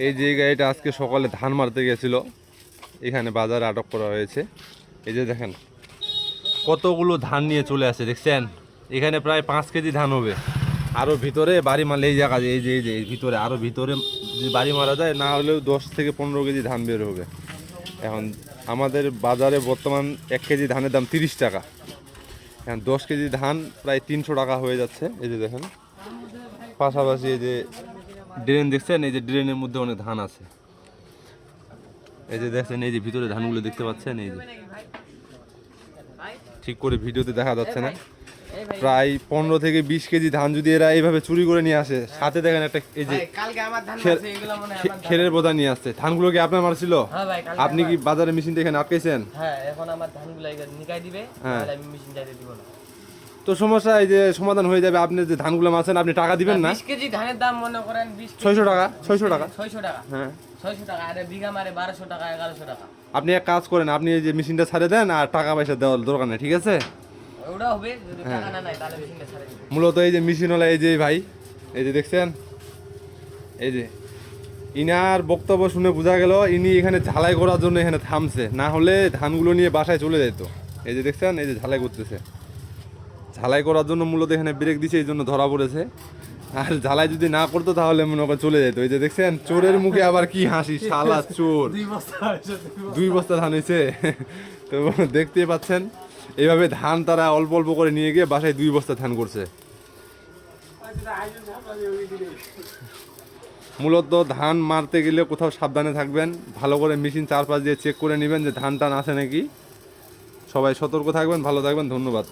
এই যে গাড়িটা আজকে সকালে ধান মারতে গেছিল, এখানে বাজারে আটক করা হয়েছে। এই যে দেখেন কতগুলো ধান নিয়ে চলে আসে, দেখছেন? এখানে প্রায় 5 কেজি ধান হবে। আরও ভিতরে বাড়ি মারলে এই জায়গা, এই যে ভিতরে আরও ভিতরে যদি বাড়ি মারা যায়, না হলেও 10 থেকে 15 কেজি ধান বের হবে। এখন আমাদের বাজারে বর্তমান 1 কেজি ধানের দাম 30 টাকা। এখন 10 কেজি ধান প্রায় 300 টাকা হয়ে যাচ্ছে। এই যে দেখেন পাশাপাশি এই যে ড্রেন দেখছেন, এই যে ড্রেনের মধ্যে অনেক ধান আছে। এই যে দেখছেন, এই যে ভিতরে ধানগুলো দেখতে পাচ্ছেন, এই যে ঠিক করে ভিডিওতে দেখা যাচ্ছে না, প্রায় 15 থেকে 20 কেজি ধান যদি এরা এইভাবে চুরি করে নিয়ে আসে, সাথে দেখেন একটা এই যে খেরের বোঝা নিয়ে আসছে। ধানগুলো কি আপনার মারছিল? আপনি কি বাজারে মেশিনটা এখানে আটকাইছেন? হ্যাঁ, এখন আমার ধানগুলো নিকাই দিবে, তাহলে আমি মেশিন যাইতে দিব না। তো সমস্যা এই যে সমাধান হয়ে যাবে। আপনি যে ধানগুলো মারছেন, আপনি টাকা দিবেন না? 20 কেজি ধানের দাম মনে করেন 600 টাকা। 600 টাকা, 600 টাকা। হ্যাঁ 600 টাকা, আর বিঘা মারে 1200 টাকা, 1100 টাকা। আপনি এক কাজ করেন, আপনি এই যে মেশিনটা ছাড়ে দেন, আর টাকা পয়সা দেওয়ার দরকার নেই, ঠিক আছে? ওটা হবে যদি টাকা না নাই, তাহলে মেশিনটা ছাড়ে দিব। মূলত এই যে মেশিনওয়ালা, এই যে ভাই, এই যে দেখছেন, এই যে ইনার বক্তব্য শুনে বোঝা গেল ইনি এখানে ঝালাই করার জন্য এখানে থামছে, না হলে ধানগুলো নিয়ে বাসায় চলে যেত। এই যে দেখছেন, এই যে ঝালাই করতেছে, ঝালাই করার জন্য মূলত এখানে ব্রেক দিছে, এই জন্য ধরা পড়েছে। আর ঝালাই যদি না করতো তাহলে মনে করে চলে যেত। এই যে দেখছেন, চোরের মুখে আবার কি হাসি, শালা চোর। 2 বস্তা ধান হয়েছে। তো দেখতেই পাচ্ছেন, এইভাবে ধান তারা অল্প অল্প করে নিয়ে গিয়ে বাসায় 2 বস্তা ধান করছে। মূলত ধান মারতে গেলে কোথাও সাবধানে থাকবেন, ভালো করে মেশিন চারপাশ দিয়ে চেক করে নেবেন যে ধান টান আছে নাকি। সবাই সতর্ক থাকবেন, ভালো থাকবেন, ধন্যবাদ।